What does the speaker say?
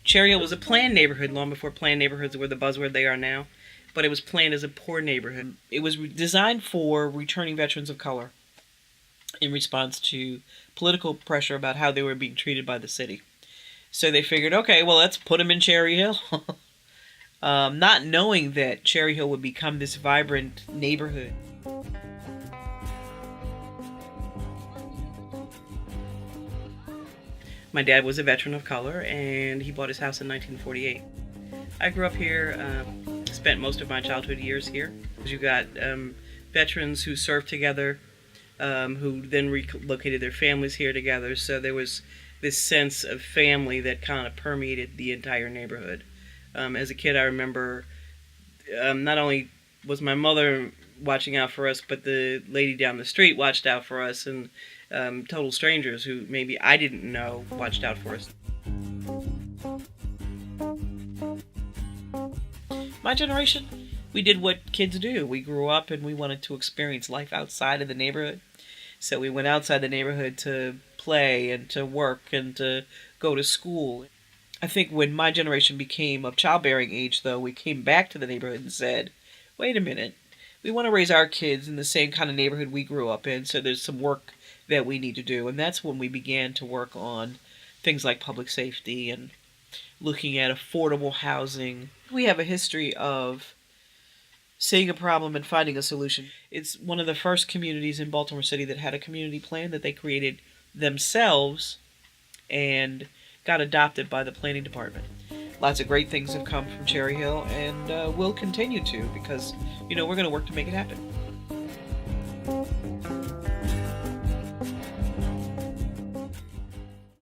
Cherry Hill was a planned neighborhood long before planned neighborhoods were the buzzword they are now, but it was planned as a poor neighborhood. It was designed for returning veterans of color in response to political pressure about how they were being treated by the city. So they figured, okay, well, let's put them in Cherry Hill. Not knowing that Cherry Hill would become this vibrant neighborhood. My dad was a veteran of color, and he bought his house in 1948. I grew up here, spent most of my childhood years here. You got veterans who served together, who then relocated their families here together. So there was this sense of family that kind of permeated the entire neighborhood. As a kid, I remember not only was my mother watching out for us, but the lady down the street watched out for us, and total strangers who maybe I didn't know watched out for us. My generation, we did what kids do. We grew up and we wanted to experience life outside of the neighborhood. So we went outside the neighborhood to play and to work and to go to school. I think when my generation became of childbearing age, though, we came back to the neighborhood and said, wait a minute, we want to raise our kids in the same kind of neighborhood we grew up in, so there's some work that we need to do. And that's when we began to work on things like public safety and looking at affordable housing. We have a history of seeing a problem and finding a solution. It's one of the first communities in Baltimore City that had a community plan that they created themselves and got adopted by the planning department. Lots of great things have come from Cherry Hill, and will continue to, because, we're going to work to make it happen.